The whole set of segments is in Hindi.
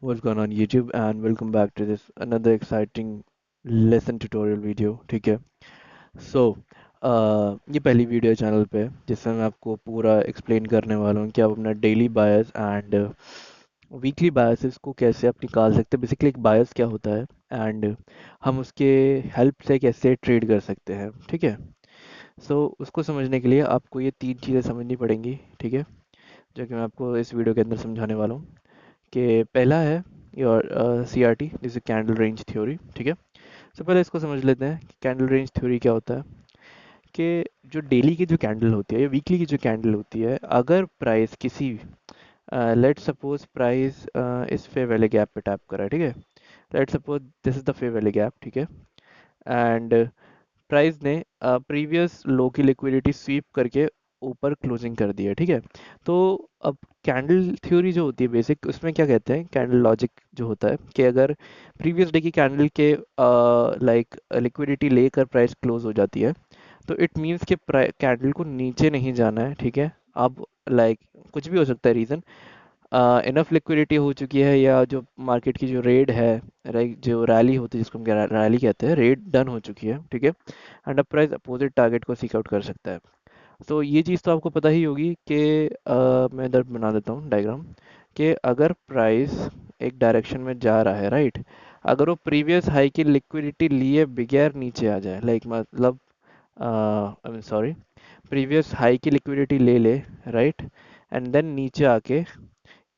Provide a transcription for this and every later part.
What's going on YouTube and welcome back to this another exciting lesson tutorial video। ठीक है। so ये पहली वीडियो चैनल पे है जिसमें मैं आपको पूरा एक्सप्लेन करने वाला हूँ कि आप अपना daily bias and weekly biases को कैसे आप निकाल सकते हैं। बेसिकली एक बायस क्या होता है एंड हम उसके हेल्प से कैसे ट्रेड कर सकते हैं। ठीक है। उसको समझने के लिए आपको ये तीन चीज़ें समझनी पड़ेंगी। ठीक है, जो कि मैं आपको इस वीडियो के अंदर समझाने वाला हूँ। कि पहला है योर CRT जैसे कैंडल रेंज थ्योरी। ठीक है। पहले इसको समझ लेते हैं कि कैंडल रेंज थ्योरी क्या होता है। कि जो डेली की जो कैंडल होती है या वीकली की जो कैंडल होती है, अगर प्राइस किसी लेट सपोज प्राइस इस फे वैले गैप पे टैप करा है। ठीक है। Let suppose this is the फे वैले गैप। ठीक है। एंड प्राइस ने प्रीवियस लो की लिक्विडिटी स्वीप करके ऊपर क्लोजिंग कर दी है। ठीक है। तो अब कैंडल थ्योरी जो होती है बेसिक, उसमें क्या कहते हैं, कैंडल लॉजिक जो होता है कि अगर प्रीवियस डे की कैंडल के लाइक लिक्विडिटी लेकर प्राइस क्लोज हो जाती है, तो इट मीन्स कि कैंडल को नीचे नहीं जाना है। ठीक है। अब लाइक कुछ भी हो सकता है रीज़न, इनफ लिक्विडिटी हो चुकी है या जो मार्केट की जो रेड है, राइट, जो रैली होती है जिसको हम रैली कहते हैं, रेड डन हो चुकी है। ठीक है। एंड अब प्राइस अपोजिट टारगेट को सीक आउट कर सकता है। तो ये चीज़ तो आपको पता ही होगी कि मैं इधर बना देता हूँ डायग्राम। कि अगर प्राइस एक डायरेक्शन में जा रहा है, राइट, अगर वो प्रीवियस हाई की लिक्विडिटी लिए बगैर नीचे आ जाए, लाइक मतलब I mean sorry, previous high की लिक्विडिटी ले ले, राइट, एंड देन नीचे आके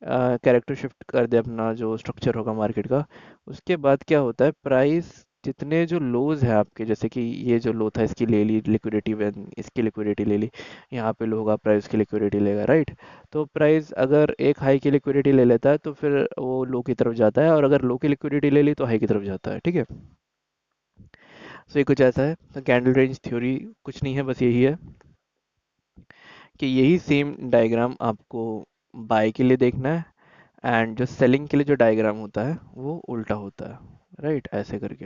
कैरेक्टर शिफ्ट कर दे अपना जो स्ट्रक्चर होगा मार्केट का, उसके बाद क्या होता है, प्राइस जितने जो लोज है आपके, जैसे कि ये जो लो था इसकी ले ली लिक्विडिटी, इसकी लिक्विडिटी ले ली, यहाँ पे लो होगा प्राइस की लिक्विडिटी लेगा, राइट। तो प्राइस अगर एक हाई की लिक्विडिटी ले लेता है तो फिर वो लो की तरफ जाता है, और अगर लो की लिक्विडिटी ले ली तो हाई की तरफ जाता है। ठीक है। ये कुछ ऐसा है। तो कैंडल रेंज थ्योरी कुछ नहीं है, बस यही है कि यही सेम डायग्राम आपको बाय के लिए देखना है, एंड जो सेलिंग के लिए जो डायग्राम होता है वो उल्टा होता है, राइट, ऐसे करके।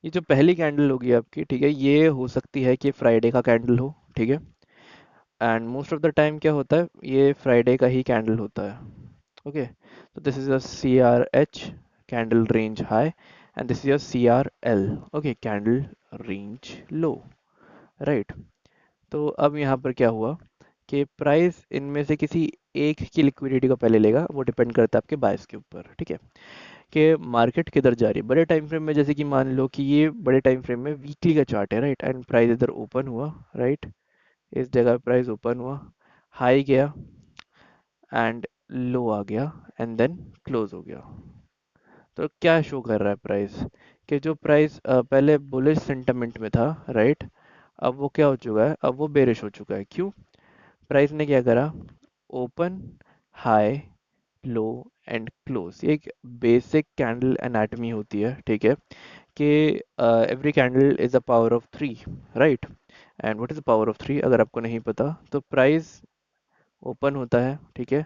ये जो पहली कैंडल होगी आपकी, ठीक है, ये हो सकती है कि फ्राइडे का कैंडल हो। ठीक है। And most of the time क्या होता है, ये फ्राइडे का ही कैंडल होता है। ओके। तो this is a CRH, candle range high, and this is a CRL, okay, candle range low, right. तो अब यहाँ पर क्या हुआ कि प्राइस इनमें से किसी एक की लिक्विडिटी को पहले लेगा, वो डिपेंड करता है आपके बायस के ऊपर। ठीक है। कि मार्केट किधर जा रही है बड़े टाइम फ्रेम में, जैसे कि मान लो कि ये बड़े टाइम फ्रेम में वीकली का चार्ट है, राइट, एंड प्राइस इधर ओपन हुआ, राइट, इस जगह प्राइस ओपन हुआ, हाई गया एंड लो आ गया एंड देन क्लोज हो गया। तो क्या शो कर रहा है प्राइस, कि जो प्राइस पहले बुलिश सेंटिमेंट में था, राइट, अब वो क्या हो चुका है, अब वो बेरिश हो चुका है। क्यों? प्राइस ने क्या करा, open, high, low and close. ये एक बेसिक कैंडल एनाटमी होती है। ठीक है। कि every candle is a power of three, right. And what is the power of three, अगर आपको नहीं पता तो प्राइस ओपन होता है, ठीक है,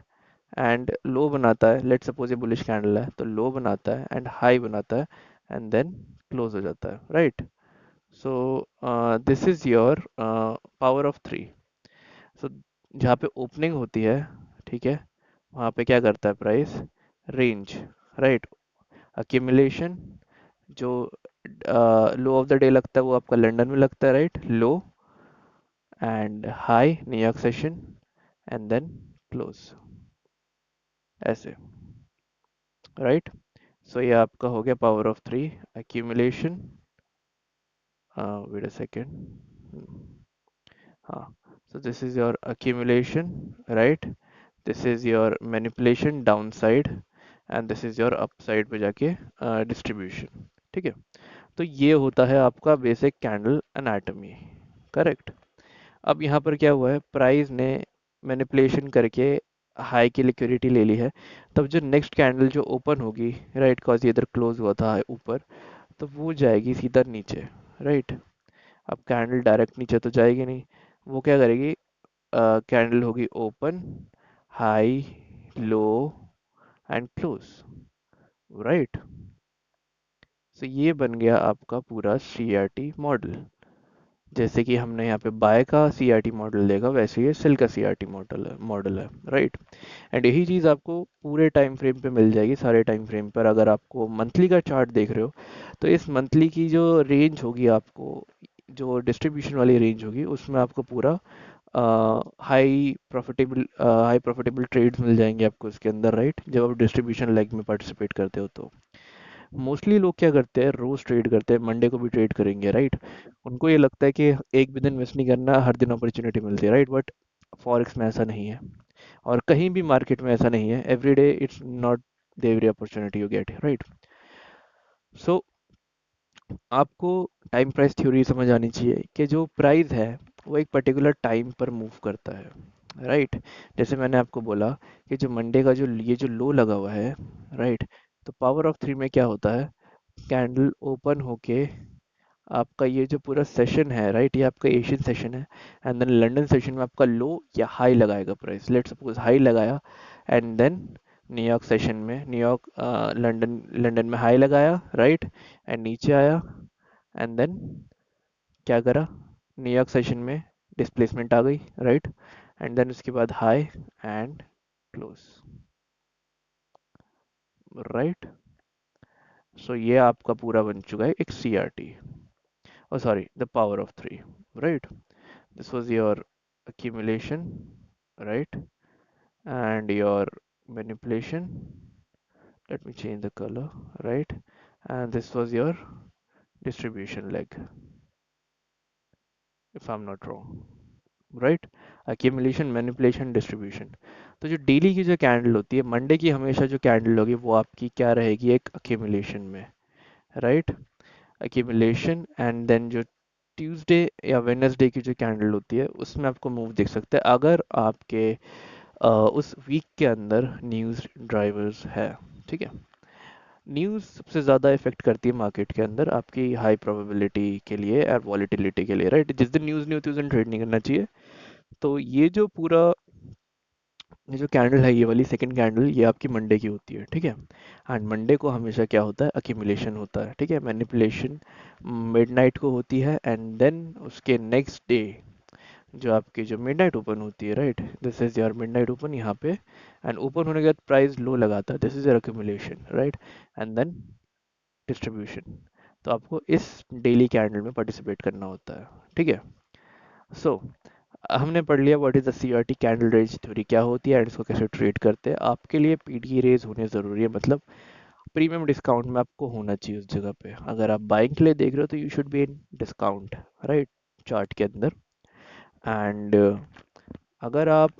एंड लो बनाता है, लेट सपोज ये बुलिश कैंडल है तो लो बनाता है एंड हाई बनाता है एंड देन क्लोज हो जाता है, right. So this is your power of three. So जहाँ पे ओपनिंग होती है, ठीक है, वहाँ पे क्या करता है प्राइस, रेंज, राइट, अक्यूमुलेशन, जो लो ऑफ द डे लगता है वो आपका लंदन में लगता है, right, low and high New York session and then close, ऐसे, राइट। ये आपका हो गया power of three, accumulation, wait a second, हाँ, this is your accumulation, right, this is your manipulation downside and this is your upside पे जाके डिस्ट्रीब्यूशन। ठीक है। तो ये होता है आपका बेसिक कैंडल एनाटॉमी, करेक्ट। अब यहाँ पर क्या हुआ है, प्राइस ने मैनिपुलेशन करके हाई की लिक्विडिटी ले ली है। तब जो नेक्स्ट कैंडल जो ओपन होगी, राइट, कॉज ये इधर क्लोज हुआ था ऊपर, तो वो जाएगी सीधा नीचे, राइट। अब कैंडल डायरेक्ट नीचे तो जाएगी नहीं, वो क्या करेगी, कैंडल होगी open, high, low and close, right. ये बन गया आपका पूरा CRT मॉडल। जैसे कि हमने यहाँ पे बाय का सीआरटी मॉडल देखा, वैसे ये सेल का सीआरटी मॉडल है, राइट। एंड यही चीज़ आपको पूरे टाइम फ्रेम पे मिल जाएगी, सारे टाइम फ्रेम पर। अगर आपको मंथली का चार्ट देख रहे हो, तो इस मंथली की जो रेंज होगी आपको, जो डिस्ट्रीब्यूशन वाली रेंज होगी, उसमें आपको पूरा हाई प्रॉफिटेबल ट्रेड्स मिल जाएंगे आपको इसके अंदर, राइट, जब आप डिस्ट्रीब्यूशन लेग में पार्टिसिपेट करते हो तो। मोस्टली लोग क्या करते हैं, रोज ट्रेड करते हैं, मंडे को भी ट्रेड करेंगे, राइट। उनको ये लगता है कि एक भी दिन मिस नहीं करना, हर दिन अपॉर्चुनिटी मिलती है, राइट। बट फॉरेक्स में ऐसा नहीं है, और कहीं भी मार्केट में ऐसा नहीं है। Every day it's not the every opportunity you get, right. So आपको टाइम प्राइस थ्योरी समझ आनी चाहिए कि जो प्राइस है वो एक पर्टिकुलर टाइम पर मूव करता है, राइट। जैसे मैंने आपको बोला कि जो मंडे का जो ये जो लो लगा हुआ है, राइट, तो पावर ऑफ थ्री में क्या होता है, कैंडल ओपन होके आपका ये जो पूरा सेशन है, राइट, ये आपका एशियन सेशन है, एंड देन लंदन सेशन में आपका लो या हाई लगाएगा प्राइस, लेट्स सपोज हाई लगाया, एंड देन न्यूयॉर्क सेशन में, न्यूयॉर्क लंदन लंदन में हाई लगाया, राइट, एंड नीचे आया, एंड देन क्या करा, न्यूयॉर्क सेशन में डिस्प्लेसमेंट आ गई, राइट, एंड देन उसके बाद high and close, right. So ये आपका पूरा बन चुका है एक CRT, oh sorry, the power of 3, right. This was your accumulation, right, and your manipulation. Let me change the color, right, and this was your distribution leg, if I'm not wrong, right. Accumulation, manipulation, distribution. तो जो डेली की जो कैंडल होती है, मंडे की हमेशा जो कैंडल होगी वो आपकी क्या रहेगी, एक accumulation में, राइट, accumulation। एंड देन जो ट्यूसडे या वेडनेसडे की जो कैंडल होती है, उसमें आपको मूव दिख सकता है, अगर आपके उस वीक के अंदर न्यूज़ ड्राइवर्स है, ठीक है। न्यूज़ सबसे ज़्यादा इफेक्ट करती है मार्केट के अंदर आपकी हाई प्रोबेबिलिटी के लिए और वॉलेटिलिटी के लिए, राइट। जिस दिन न्यूज़ नहीं होती उस दिन ट्रेड नहीं करना चाहिए। तो ये जो पूरा, ये जो कैंडल है, ये वाली सेकंड कैंडल, ये आपकी मंडे की होती है, ठीक है। एंड मंडे को हमेशा क्या होता है, अक्यूमुलेशन होता है, ठीक है। मैनिपुलेशन मिडनाइट को होती है, एंड देन उसके नेक्स्ट डे जो आपकी जो मिडनाइट ओपन होती है, right, this is your midnight open यहाँ पे, एंड ओपन होने के बाद प्राइस लो लगाता है, this is your accumulation, right, and then distribution. तो आपको इस डेली कैंडल में पार्टिसिपेट करना होता है, ठीक है। सो हमने पढ़ लिया what is the CRT candle range theory क्या होती है, एंड इसको कैसे ट्रेड करते हैं। आपके लिए पीडी रेज होने ज़रूरी है, मतलब प्रीमियम डिस्काउंट में आपको होना चाहिए उस जगह पे। अगर आप बाइंग के लिए देख रहे हो तो you should be in discount, right, chart के अंदर। एंड अगर आप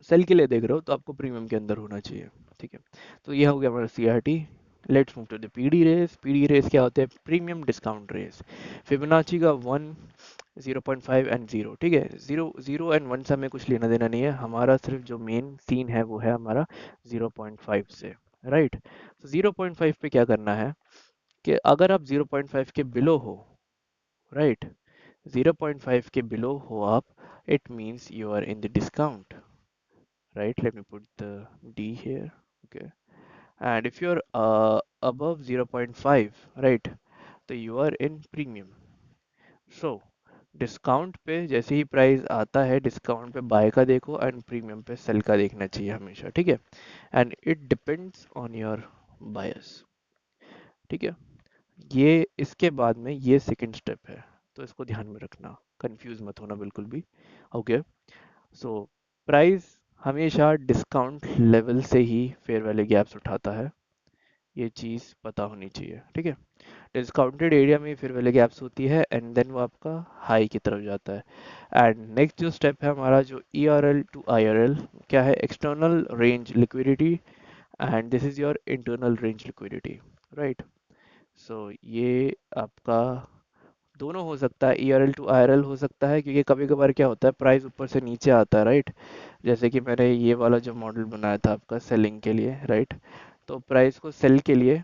सेल के लिए देख रहे हो तो आपको प्रीमियम के अंदर होना चाहिए, ठीक है। तो ये हो गया हमारा CRT. Let's move to the PD arrays. PD arrays क्या होते हैं, प्रीमियम डिस्काउंट रेस। फिबोनाची का 1, 0.5 एंड 0, ठीक है। 0 0 एंड 1 से हमें कुछ लेना देना नहीं है, हमारा सिर्फ जो मेन सीन है वो है हमारा 0.5 से, राइट। तो 0.5 पे क्या करना है कि अगर आप 0.5 के बिलो हो, राइट, 0.5 के बिलो हो आप, it means you are in the discount, right. Let me put the D here, okay. And if you're above 0.5, right, तो you are in premium. So discount पे जैसे ही प्राइस आता है, डिस्काउंट पे बाय का देखो एंड प्रीमियम पे सेल का देखना चाहिए हमेशा, ठीक है। And it depends on your bias, ठीक है। ये इसके बाद में ये सेकंड स्टेप है, तो इसको ध्यान में रखना, कंफ्यूज मत होना बिल्कुल भी, ओके। सो प्राइस हमेशा डिस्काउंट लेवल से ही फेयर वैल्यू गैप्स उठाता है, ये चीज़ पता होनी चाहिए, ठीक है। डिस्काउंटेड एरिया में फेयर वैल्यू गैप्स होती है, एंड देन वो आपका हाई की तरफ जाता है। एंड नेक्स्ट जो स्टेप है हमारा, जो E R L to I R L, क्या है, external range liquidity, and this is your internal range liquidity, right. So ये आपका दोनों हो सकता है, E R L to I R L हो सकता है, क्योंकि कभी कभार क्या होता है, प्राइस ऊपर से नीचे आता है, राइट। जैसे कि मैंने ये वाला जो मॉडल बनाया था आपका सेलिंग के लिए, राइट, तो प्राइस को सेल के लिए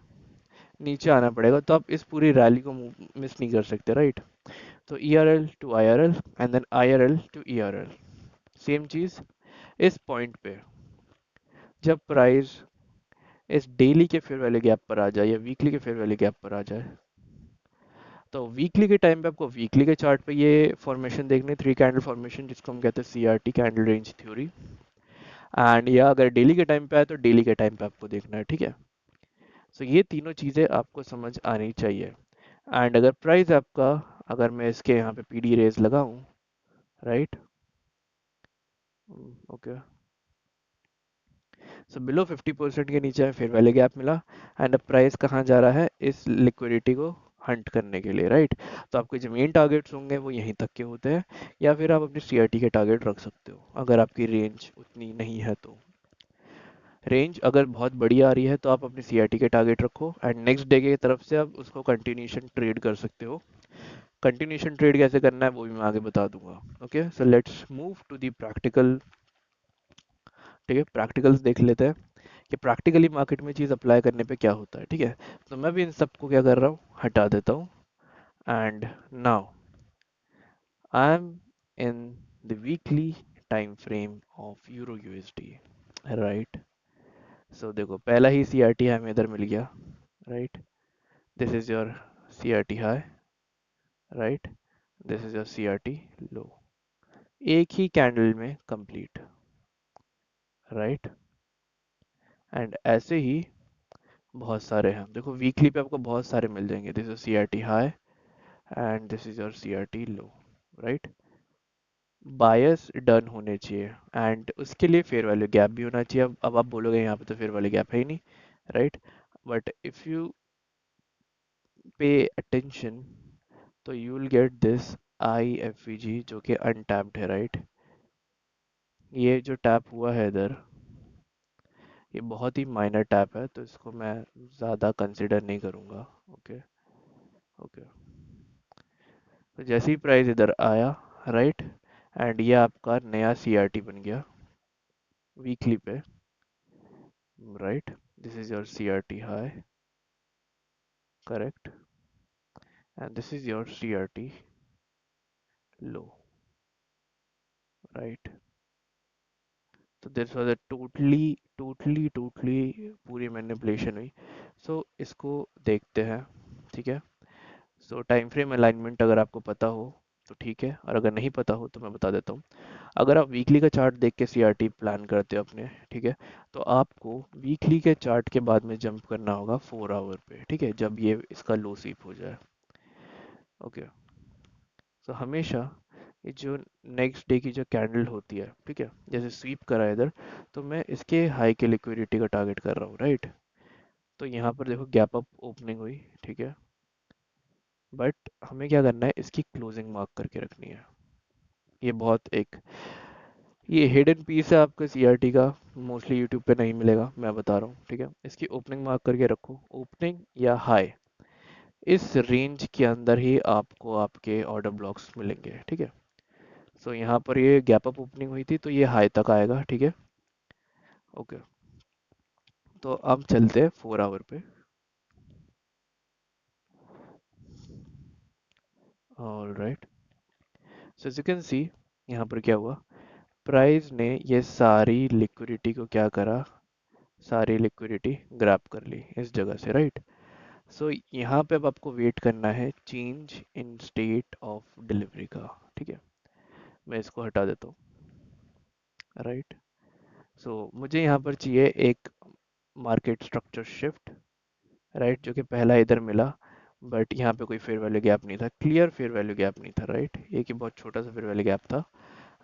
नीचे आना पड़ेगा, तो आप इस पूरी रैली को मिस नहीं कर सकते, राइट। तो E R L to I R L, and then I R L to E R L, same चीज़। इस पॉइंट पे जब प्राइस इस डेली के फेयर वैल्यू गैप पर आ जाए या वीकली के फेयर वैल्यू गैप पर आ जाए, तो वीकली के टाइम पे आपको वीकली के चार्ट पे ये फॉर्मेशन देखने, थ्री कैंडल फॉर्मेशन, जिसको हम कहते हैं CRT, candle range theory. And या अगर डेली के टाइम पे आए तो डेली के टाइम पे आपको देखना है, ठीक है। सो ये तीनों चीज़ें आपको समझ आनी चाहिए। एंड अगर प्राइस आपका, अगर मैं इसके यहाँ पे पीडी रेज लगाऊं, राइट, ओके, सो बिलो 50% के नीचे फिर वैल्यू गैप मिला, एंड अब प्राइस कहाँ जा रहा है, इस लिक्विडिटी को हंट करने के लिए, राइट। तो आपके जो मेन टारगेट्स होंगे वो यहीं तक के होते हैं, या फिर आप अपनी सीआरटी के टारगेट रख सकते हो अगर आपकी रेंज उतनी नहीं है तो। रेंज अगर बहुत बड़ी आ रही है तो आप अपनी सीआरटी के टारगेट रखो, एंड नेक्स्ट डे की तरफ से आप उसको कंटिन्यूशन ट्रेड कर सकते हो। कंटिन्यूशन ट्रेड कैसे करना है वो भी मैं आगे बता दूंगा। Okay, so let's move to the practical. ठीक है, प्रैक्टिकल्स देख लेते हैं कि प्रैक्टिकली मार्केट में चीज़ अप्लाई करने पे क्या होता है, ठीक है। तो मैं भी इन सबको क्या कर रहा हूँ, हटा देता हूँ। And now I am in the weekly time frame of euro USD, right. So देखो पहला ही सीआरटी हमें इधर मिल गया, राइट। This is your CRT high, right, this is your CRT low, एक ही कैंडल में कंप्लीट, राइट। एंड ऐसे ही बहुत सारे हैं, देखो वीकली पे आपको बहुत सारे मिल जाएंगे। This is CRT high and this is your CRT low, right. Bias done होने चाहिए, एंड उसके लिए फेयर वैल्यू गैप भी होना चाहिए। अब आप बोलोगे यहाँ पे तो फेयर वैल्यू गैप है ही नहीं, right. But if you pay attention तो you will get this I F V G, जो कि अनटैप्ड है, राइट। ये जो टैप हुआ है इधर, ये बहुत ही माइनर टैप है, तो इसको मैं ज़्यादा कंसिडर नहीं करूँगा। Okay, okay. तो जैसे ही प्राइस इधर आया, राइट, एंड ये आपका नया सीआरटी बन गया वीकली पे, right. This is your CRT high, correct, and this is your CRT low, right. तो दिस वाज अ टोटली पूरी मैनिपुलेशन हुई। सो इसको देखते हैं, ठीक है। सो टाइम फ्रेम अलाइनमेंट अगर आपको पता हो तो ठीक है, और अगर नहीं पता हो तो मैं बता देता हूँ। अगर आप वीकली का चार्ट देख के सीआरटी प्लान करते हो अपने, ठीक है, तो आपको वीकली के चार्ट के बाद में जंप करना होगा 4 आवर पे, ठीक है, जब ये इसका लो स्वीप हो जाए। ओके, तो हमेशा ये जो नेक्स्ट डे की जो कैंडल होती है, ठीक है, जैसे स्वीप करा है इधर, तो मैं इसके हाई के लिक्विडिटी का टारगेट कर रहा हूँ, राइट। तो यहाँ पर देखो गैप अप ओपनिंग हुई, ठीक है, बट हमें क्या करना है, इसकी क्लोजिंग मार्क करके रखनी है। ये बहुत एक, ये हिडन पीस है आपका सीआरटी का, मोस्टली यूट्यूब पे नहीं मिलेगा, मैं बता रहा हूँ, ठीक है। इसकी ओपनिंग मार्क करके रखो, ओपनिंग या हाई, इस रेंज के अंदर ही आपको आपके ऑर्डर ब्लॉक्स मिलेंगे, ठीक है। सो यहाँ पर ये गैप अप ओपनिंग हुई थी तो ये हाई तक आएगा, ठीक है, ओके। तो अब चलते हैं 4 आवर पे, all right. So as you can see, यहाँ पर क्या हुआ, प्राइस ने ये सारी लिक्विडिटी को क्या करा, सारी लिक्विडिटी ग्रैब कर ली इस जगह से, राइट। सो यहाँ पे अब आपको वेट करना है change in state of delivery का, ठीक है। मैं इसको हटा देता हूँ, राइट। सो मुझे यहाँ पर चाहिए एक मार्केट स्ट्रक्चर शिफ्ट, राइट, जो कि पहला इधर मिला, बट यहाँ पे कोई फेयर वैल्यू गैप नहीं था, क्लियर फेयर वैल्यू गैप नहीं था, राइट। ये कि बहुत छोटा सा फेयर वैल्यू गैप था,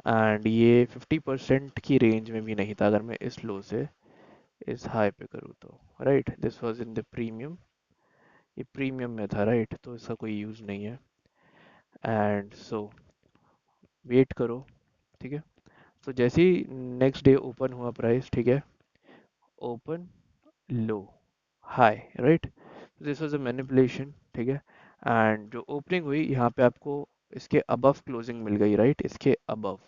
एंड ये 50% की रेंज में भी नहीं था अगर मैं इस लो से इस हाई पे करूँ तो, right. This was in the premium, ये प्रीमियम में था, राइट, तो इसका कोई यूज़ नहीं है। एंड सो वेट करो, ठीक है। तो जैसे ही नेक्स्ट डे ओपन हुआ प्राइस, ठीक है, open low high, right, this was a manipulation, ठीक है। एंड जो ओपनिंग हुई यहाँ पे आपको इसके अबव क्लोजिंग मिल गई, राइट, इसके अबव,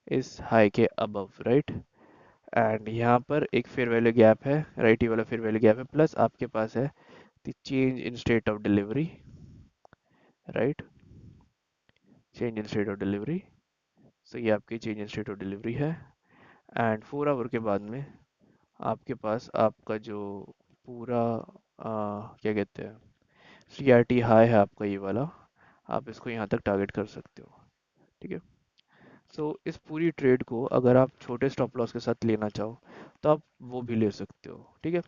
इस हाई के अबव, राइट। एंड यहाँ पर एक फेयर वैल्यू गैप है, राइट, ये वाला फेयर वैल्यू गैप है, प्लस आपके पास है the change in state of delivery, right, change in state of delivery. So ये आपकी change in state of delivery है, एंड 4 आवर के बाद में आपके पास आपका जो पूरा क्या कहते हैं, सी आर टी हाई है आपका ये वाला, आप इसको यहाँ तक टारगेट कर सकते हो। ठीक है। सो इस पूरी ट्रेड को अगर आप छोटे स्टॉप लॉस के साथ लेना चाहो तो आप वो भी ले सकते हो। ठीक है।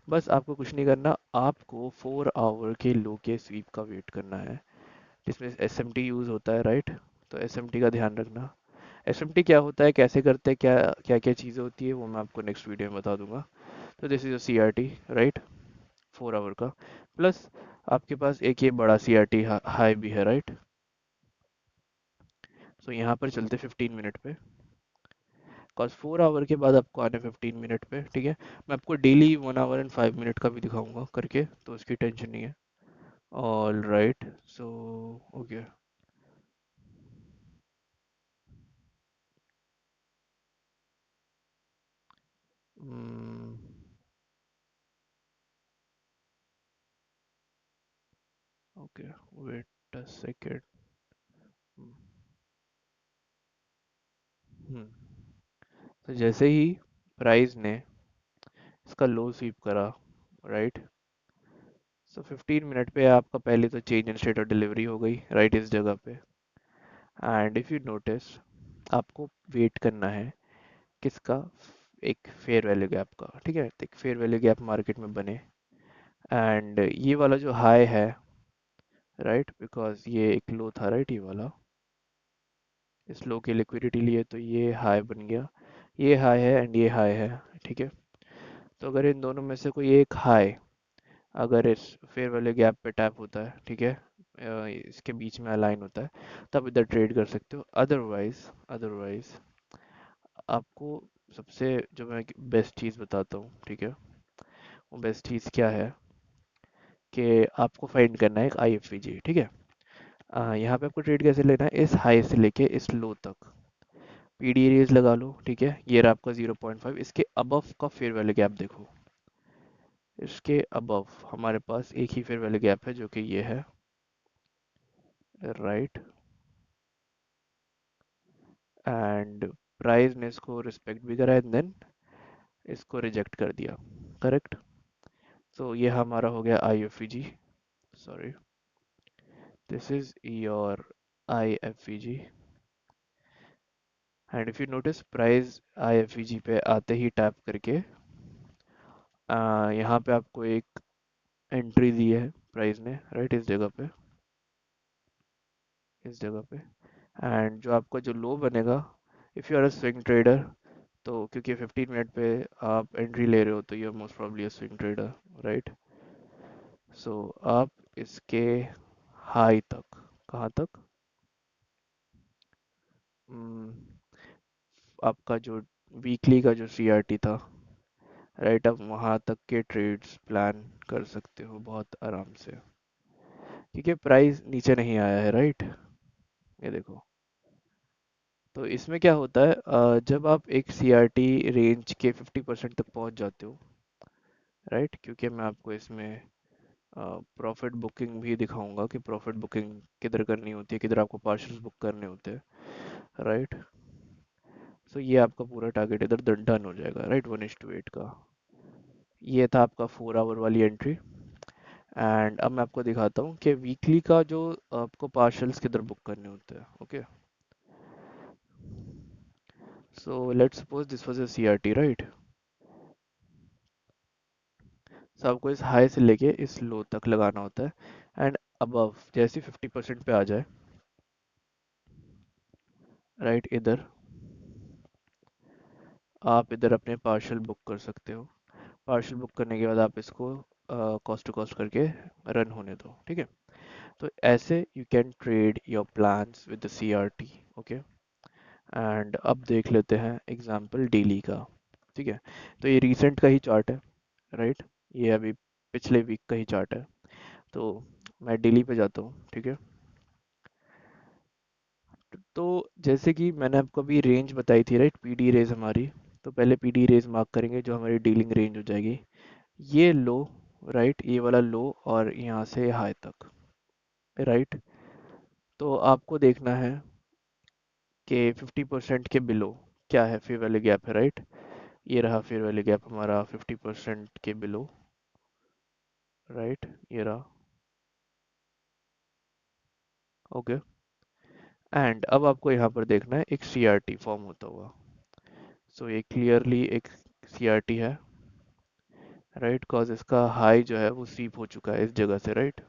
बस आपको कुछ नहीं करना, आपको 4 आवर के लो के स्वीप का वेट करना है, जिसमें एस एम टी यूज़ होता है, राइट। तो एस एम टी का ध्यान रखना। एस एम टी क्या होता है, कैसे करते हैं, क्या क्या क्या चीज़ें होती है, वो मैं आपको नेक्स्ट वीडियो में बता दूंगा। तो this is C R T, right, 4 hour का। प्लस आपके पास एक ये बड़ा सी आर टी हाई भी है, राइट। सो यहाँ पर चलते 15 मिनट पे, कॉज 4 आवर के बाद आपको आने 15 मिनट पे। ठीक है। मैं आपको डेली 1 आवर एंड 5 मिनट का भी दिखाऊंगा करके, तो उसकी टेंशन नहीं है। All right. So okay. Okay, wait a second. तो जैसे ही प्राइस ने इसका लो स्वीप करा, राइट, सो 15 मिनट पे आपका पहले तो change in state of delivery हो गई, राइट, इस जगह पे। एंड इफ यू नोटिस, आपको वेट करना है किसका, एक फेयर वैल्यू गैप का। ठीक है। तो एक फेयर वैल्यू गैप मार्केट में बने, एंड ये वाला जो हाई है, राइट, बिकॉज ये एक लो था, राइट, ये वाला, इस लो की लिक्विडिटी लिए तो ये हाई बन गया। ये हाई है एंड ये हाई है। ठीक है। तो अगर इन दोनों में से कोई एक हाई अगर इस फेयर वैल्यू गैप पे टैप होता है, ठीक है, इसके बीच में अलाइन होता है, तब इधर ट्रेड कर सकते हो। अदरवाइज, अदरवाइज आपको सबसे जो मैं बेस्ट चीज़ बताता हूँ, ठीक है, वो बेस्ट चीज़ क्या है कि आपको फाइंड करना है एक आई एफ वी जी। ठीक है। यहाँ पे आपको ट्रेड कैसे लेना है, इस हाई से लेके इस लो तक पी डी एरियाज लगा लो। ठीक है। ये रहा आपका 0.5, इसके अबव का फेयर वैल्यू गैप देखो, इसके अबव हमारे पास एक ही फेयर वैल्यू गैप है जो कि ये है, राइट। एंड प्राइस ने इसको रिस्पेक्ट भी करा एंड देन इसको रिजेक्ट कर दिया, करेक्ट। तो ये हमारा हो गया I F G, sorry, this is your I F G. And if you notice price I F G पे आते ही टैप करके यहाँ पे आपको एक एंट्री दी है प्राइस ने, राइट, इस जगह पे, इस जगह पे। एंड जो आपका जो लो बनेगा, if you are a swing trader, तो क्योंकि 15 मिनट पे आप एंट्री ले रहे हो तो ये most probably a swing trader, right. So आप इसके हाई तक, कहाँ तक, हम्म, आपका जो वीकली का जो सीआरटी था, राइट, आप वहाँ तक के ट्रेड्स प्लान कर सकते हो बहुत आराम से, क्योंकि प्राइस नीचे नहीं आया है, राइट। ये देखो। तो इसमें क्या होता है, जब आप एक सीआरटी रेंज के 50% तक पहुंच जाते हो, राइट, क्योंकि मैं आपको इसमें प्रॉफिट बुकिंग भी दिखाऊंगा कि प्रॉफिट बुकिंग किधर करनी होती है, किधर आपको पार्शल्स बुक करने होते हैं, राइट। सो ये आपका पूरा टारगेट इधर डन हो जाएगा, राइट, 1:8 का। ये था आपका 4 आवर वाली एंट्री। एंड अब मैं आपको दिखाता हूँ कि वीकली का जो आपको पार्शल्स किधर बुक करने होते हैं। Okay. So let's suppose this was a CRT, right. So आपको इस हाई से लेके इस लो तक लगाना होता है, एंड अबव जैसे 50% पे आ जाए, राइट, इधर आप इधर अपने पार्शल बुक कर सकते हो। पार्शल बुक करने के बाद आप इसको कॉस्ट टू कॉस्ट करके रन होने दो। ठीक है। तो ऐसे you can trade your plans with the CRT. Okay. And अब देख लेते हैं एग्जांपल डेली का। ठीक है। तो ये रीसेंट का ही चार्ट है, राइट, ये अभी पिछले वीक का ही चार्ट है। तो मैं डेली पे जाता हूँ। ठीक है। तो जैसे कि मैंने आपको अभी रेंज बताई थी, राइट, पीडी रेज हमारी, तो पहले पीडी रेज मार्क करेंगे जो हमारी डीलिंग रेंज हो जाएगी, ये लो, राइट, ये वाला लो और यहाँ से हाई तक, राइट। तो आपको देखना है कि 50% के बिलो क्या है, फेयर वैल्यू गैप है, राइट। ये रहा फेयर वैल्यू गैप हमारा 50% के बिलो, राइट, ये रहा। ओके। एंड अब आपको यहाँ पर देखना है एक CRT फॉर्म होता हुआ। सो ये क्लियरली एक CRT है, राइट, कॉज इसका हाई जो है वो सीप हो चुका है इस जगह से, राइट।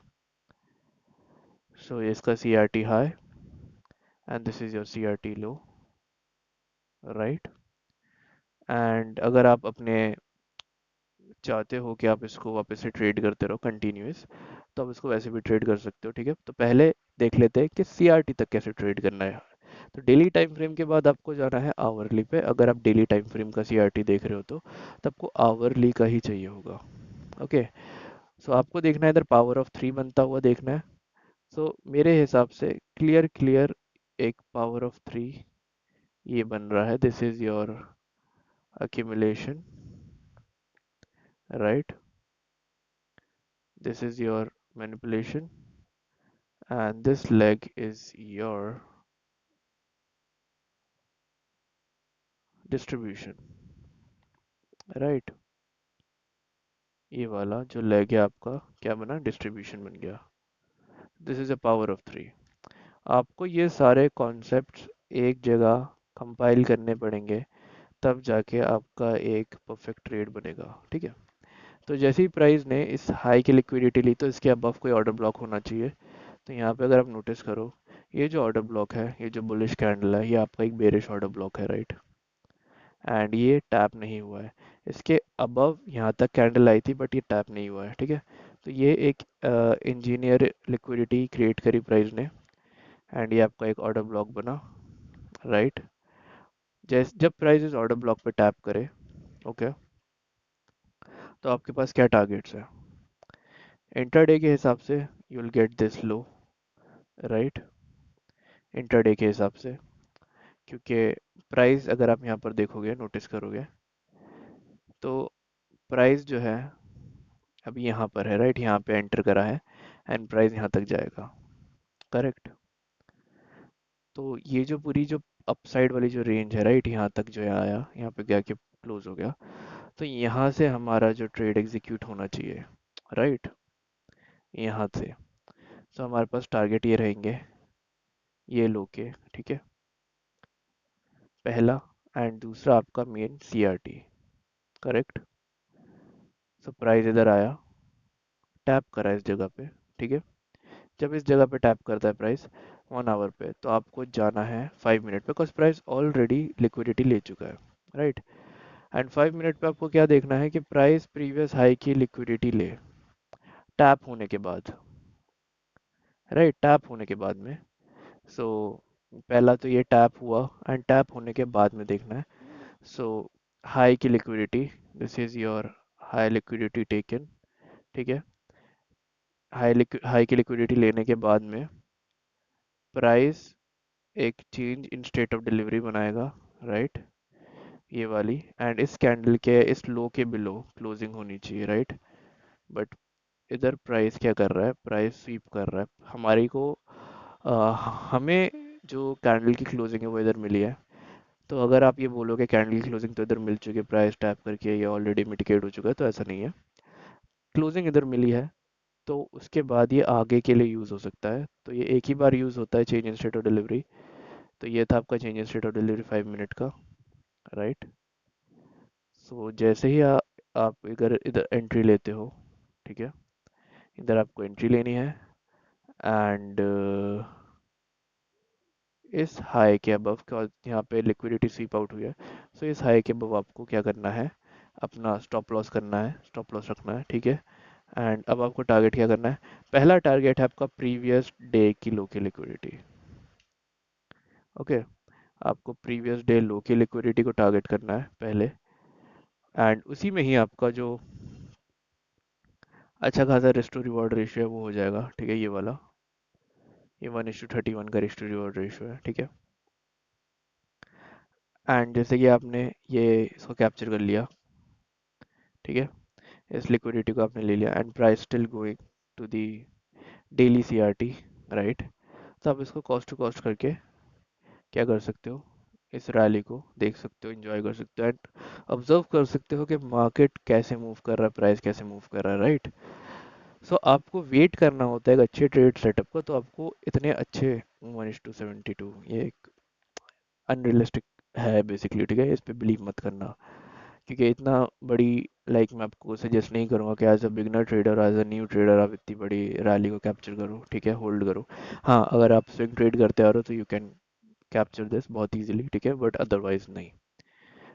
सो ये इसका CRT high and this is your CRT low, right. And अगर आप अपने चाहते हो कि आप इसको वापस से ट्रेड करते रहो कंटिन्यूस, तो आप इसको वैसे भी ट्रेड कर सकते हो, ठीक है। तो पहले देख लेते हैं कि CRT तक कैसे ट्रेड करना है। तो डेली टाइम फ्रेम के बाद आपको जाना है आवरली पे। अगर आप डेली टाइम फ्रेम का CRT देख रहे हो तो आपको आवरली का ही चाहिए होगा। ओके। सो आपको देखना है इधर पावर ऑफ 3 बनता हुआ देखना है। सो मेरे हिसाब से क्लियर क्लियर एक पावर ऑफ 3 ये बन रहा है। This is your accumulation, right? This is your manipulation, and this leg is your distribution, right? ये वाला जो लेग है आपका क्या बना, डिस्ट्रीब्यूशन बन गया। This is a power of 3। आपको ये सारे कॉन्सेप्ट्स एक जगह कंपाइल करने पड़ेंगे, तब जाके आपका एक परफेक्ट ट्रेड बनेगा, ठीक है। तो जैसे ही प्राइस ने इस हाई की लिक्विडिटी ली तो इसके अबव कोई ऑर्डर ब्लॉक होना चाहिए। तो यहाँ पे अगर आप नोटिस करो, ये जो ऑर्डर ब्लॉक है, ये जो बुलिश कैंडल है, ये आपका एक बेरिश ऑर्डर ब्लॉक है, राइट। एंड ये टैप नहीं हुआ है। इसके अबव यहाँ तक कैंडल आई थी बट ये टैप नहीं हुआ है, ठीक है। तो ये एक इंजीनियर लिक्विडिटी क्रिएट करी प्राइस ने, एंड ये आपका एक ऑर्डर ब्लॉक बना, राइट। जैस जब प्राइस इस ऑर्डर ब्लॉक पे टैप करे, ओके, तो आपके पास क्या टारगेट्स है। इंटरडे के हिसाब से you will get this low, right. Intraday के हिसाब से, क्योंकि प्राइस अगर आप यहाँ पर देखोगे, नोटिस करोगे, तो प्राइस जो है अभी यहाँ पर है, राइट, यहाँ पे एंटर करा है एंड प्राइस यहाँ तक जाएगा, करेक्ट। तो ये जो पूरी जो अपसाइड वाली जो रेंज है, राइट, यहाँ तक जो आया, यहाँ पे गया कि क्लोज हो गया, तो यहाँ से हमारा जो ट्रेड एग्जीक्यूट होना चाहिए, राइट, यहाँ से। तो हमारे पास टारगेट ये रहेंगे, ये लो के, ठीक है, पहला, एंड दूसरा आपका main CRT, correct. So price इधर आया, टैप करा इस जगह पे, ठीक है। जब इस जगह पे टैप करता है प्राइस 1 आवर पे, तो आपको जाना है 5 मिनट पे, बिकॉज प्राइस ऑलरेडी लिक्विडिटी ले चुका है, राइट। एंड 5 मिनट पे आपको क्या देखना है कि प्राइस प्रीवियस हाई की लिक्विडिटी ले, टैप होने के बाद, राइट, टैप होने के बाद में। सो पहला तो ये टैप हुआ, एंड टैप होने के बाद में देखना है। सो हाई की liquidity, this is your high liquidity taken, ठीक है। हाई की लिक्विडिटी लेने के बाद में प्राइस एक change in state of delivery बनाएगा, राइट, ये वाली, एंड इस कैंडल के इस लो के बिलो क्लोजिंग होनी चाहिए, राइट। बट इधर प्राइस क्या कर रहा है, प्राइस स्वीप कर रहा है हमारी को, अ, हमें जो कैंडल की क्लोजिंग है वो इधर मिली है। तो अगर आप ये बोलोगे कैंडल की क्लोजिंग तो इधर मिल चुकी है, प्राइस टैप करके ये ऑलरेडी मिटिगेट हो चुका है, तो ऐसा नहीं है। क्लोजिंग इधर मिली है, तो उसके बाद ये आगे के लिए यूज़ हो सकता है। तो ये एक ही बार यूज़ होता है change in state of delivery. तो ये था आपका change in state of delivery 5 minute का, राइट। सो जैसे ही आप इधर इधर एंट्री लेते हो, ठीक है, इधर आपको एंट्री लेनी है, एंड इस हाई के अबव का यहाँ पे लिक्विडिटी स्वीप आउट हुई है। सो इस हाई के अबव आपको क्या करना है, अपना स्टॉप लॉस करना है, स्टॉप लॉस रखना है, ठीक है। एंड अब आपको टारगेट क्या करना है, पहला टारगेट है आपका प्रीवियस डे की लो की लिक्विडिटी, ओके। आपको प्रीवियस डे लो की लिक्विडिटी को टारगेट करना है पहले, एंड उसी में ही आपका जो अच्छा खासा रिस्क टू रिवॉर्ड रेशियो है वो हो जाएगा, ठीक है, ये वाला, ये 1:31 का रिस्क टू रिवॉर्ड रेशियो है, ठीक है। एंड जैसे कि आपने ये इसको कैप्चर कर लिया, ठीक है, इस लिक्विडिटी को आपने ले लिया, and price still going to the daily CRT, right. तो आप इसको कॉस्ट टू कॉस्ट करके क्या कर सकते हो, इस रैली को देख सकते हो, एंजॉय कर सकते हो, एंड ऑब्जर्व कर सकते हो कि मार्केट कैसे मूव कर रहा है, प्राइस कैसे मूव कर रहा है, राइट। सो आपको वेट करना होता है एक अच्छे ट्रेड सेटअप का, तो आपको इतने अच्छे 1:72, ये एक अनरियलिस्टिक है बेसिकली, ठीक है, इस पे बिलीव मत करना, क्योंकि इतना बड़ी, लाइक मैं आपको सजेस्ट नहीं करूंगा कि as a beginner trader, as a new trader आप इतनी बड़ी रैली को कैप्चर करो, ठीक है, होल्ड करो। हाँ, अगर आप स्विंग ट्रेड करते आ रहे हो तो यू कैन कैप्चर दिस बहुत इजीली, ठीक है, बट अदरवाइज नहीं,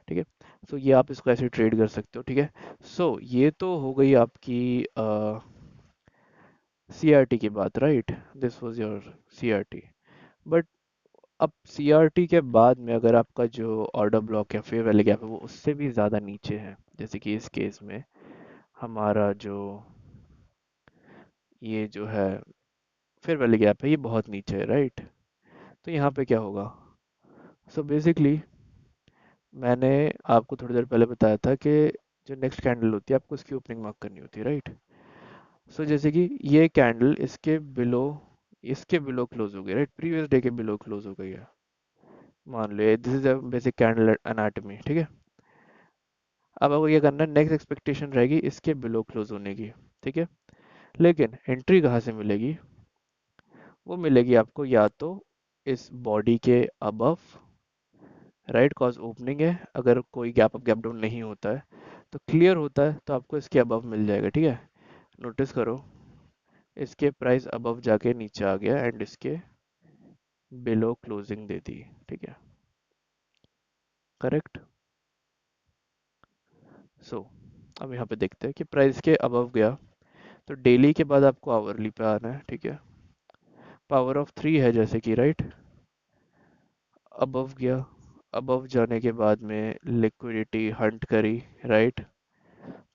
ठीक है। सो ये आप इसको ऐसे ट्रेड कर सकते हो, ठीक है। सो ये तो हो गई आपकी सीआरटी की बात, right, this was your CRT. But अब सीआरटी के बाद में अगर आपका जो ऑर्डर ब्लॉक या फेयर वैल्यू गैप है वो उससे भी ज़्यादा नीचे है, जैसे कि इस केस में हमारा जो ये जो है फेयर वैल्यू गैप है ये बहुत नीचे है, राइट। तो यहाँ पे क्या होगा? सो बेसिकली मैंने आपको थोड़ी देर पहले बताया था कि जो नेक्स्ट कैंडल होती है आपको उसकी ओपनिंग मार्क करनी होती है, राइट। सो जैसे कि ये कैंडल इसके बिलो क्लोज हो गई, राइट, प्रीवियस डे के बिलो क्लोज हो गई है, मान लो this is a basic candle anatomy, ठीक है। अब आपको क्या करना है, नेक्स्ट एक्सपेक्टेशन रहेगी इसके बिलो क्लोज होने की, ठीक है। लेकिन एंट्री कहाँ से मिलेगी? वो मिलेगी आपको या तो इस बॉडी के अबव, राइट, कॉज ओपनिंग है, अगर कोई गैप अप गैप डाउन नहीं होता है तो क्लियर होता है तो आपको इसके अबव मिल जाएगा, ठीक है। नोटिस करो, इसके प्राइस अबव जाके नीचे आ गया एंड इसके बिलो क्लोजिंग दे दी, ठीक है, करेक्ट। सो अब यहाँ पे देखते हैं कि प्राइस के अबव गया तो डेली के बाद आपको आवरली पे आना है, ठीक है। पावर ऑफ 3 है जैसे कि, राइट, अबव गया, अबव जाने के बाद में लिक्विडिटी हंट करी, राइट,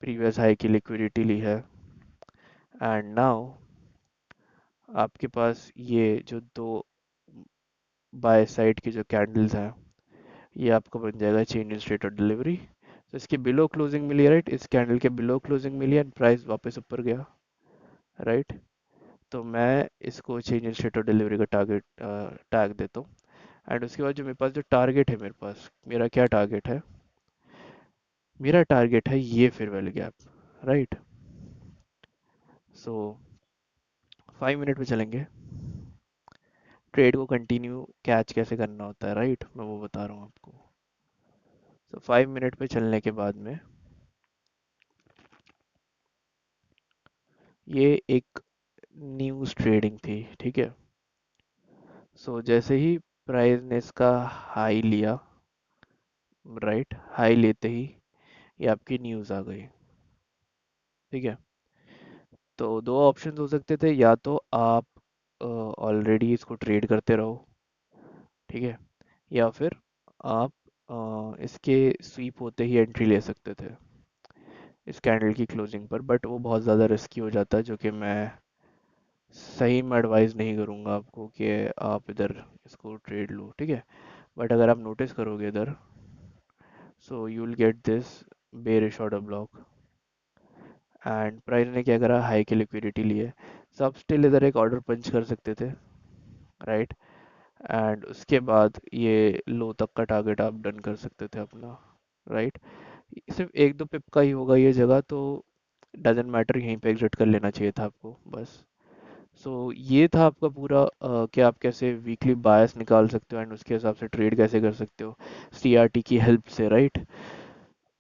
प्रीवियस हाई की लिक्विडिटी ली है, एंड नाउ आपके पास ये जो दो बाय साइड की जो कैंडल्स हैं ये आपका बन जाएगा change in state of delivery. तो इसके बिलो क्लोजिंग मिली है, राइट, इस कैंडल के बिलो क्लोजिंग मिली है एंड प्राइस वापस ऊपर गया, राइट। तो मैं इसको change in state of delivery का टारगेट टैग देता हूँ। एंड उसके बाद जो मेरे पास जो टारगेट है, मेरे पास मेरा क्या टारगेट है? मेरा टारगेट है ये फेयर वैल्यू गैप, राइट। सो 5 मिनट में चलेंगे, ट्रेड को कंटिन्यू कैच कैसे करना होता है, राइट, मैं वो बता रहा हूँ आपको। सो 5 मिनट पे चलने के बाद में ये एक न्यूज़ ट्रेडिंग थी, ठीक है। सो जैसे ही प्राइस ने इसका हाई लिया, राइट, हाई लेते ही ये आपकी न्यूज़ आ गई, ठीक है। तो दो ऑप्शन हो सकते थे, या तो आप ऑलरेडी इसको ट्रेड करते रहो, ठीक है, या फिर आप इसके स्वीप होते ही एंट्री ले सकते थे इस कैंडल की क्लोजिंग पर, बट वो बहुत ज़्यादा रिस्की हो जाता है, जो कि मैं सही में एडवाइस नहीं करूँगा आपको कि आप इधर इसको ट्रेड लो, ठीक है। बट अगर आप नोटिस करोगे इधर, so you will get this bearish order block, and price ने क्या करा, हाई की लिक्विडिटी लिए, सो आप स्टिल इधर एक ऑर्डर पंच कर सकते थे, राइट। एंड उसके बाद ये लो तक का टारगेट आप डन कर सकते थे अपना, राइट। सिर्फ एक दो पिप का ही होगा ये जगह, तो डजेंट मैटर, यहीं पे एग्जिट कर लेना चाहिए था आपको, बस। सो ये था आपका पूरा कि आप कैसे वीकली बायस निकाल सकते हो एंड उसके हिसाब से ट्रेड कैसे कर सकते हो सीआरटी की हेल्प से, राइट।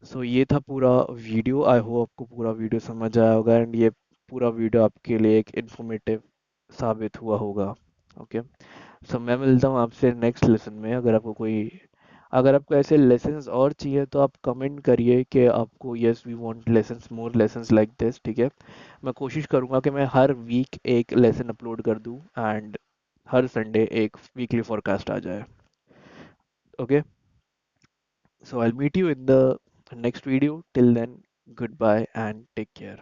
सो ये था पूरा वीडियो, आई होप आपको पूरा वीडियो समझ आया होगा एंड ये पूरा वीडियो आपके लिए एक इंफॉर्मेटिव साबित हुआ होगा, ओके। सो मैं मिलता हूँ आपसे नेक्स्ट लेसन में। अगर आपको ऐसे लेसन्स और चाहिए तो आप कमेंट करिए कि आपको, yes we want lessons, more lessons like this, ठीक है। मैं कोशिश करूँगा कि मैं हर वीक एक लेसन अपलोड कर दूँ एंड हर संडे एक वीकली फोरकास्ट आ जाए, okay. So I'll meet you in the next video. Till then, goodbye and take care.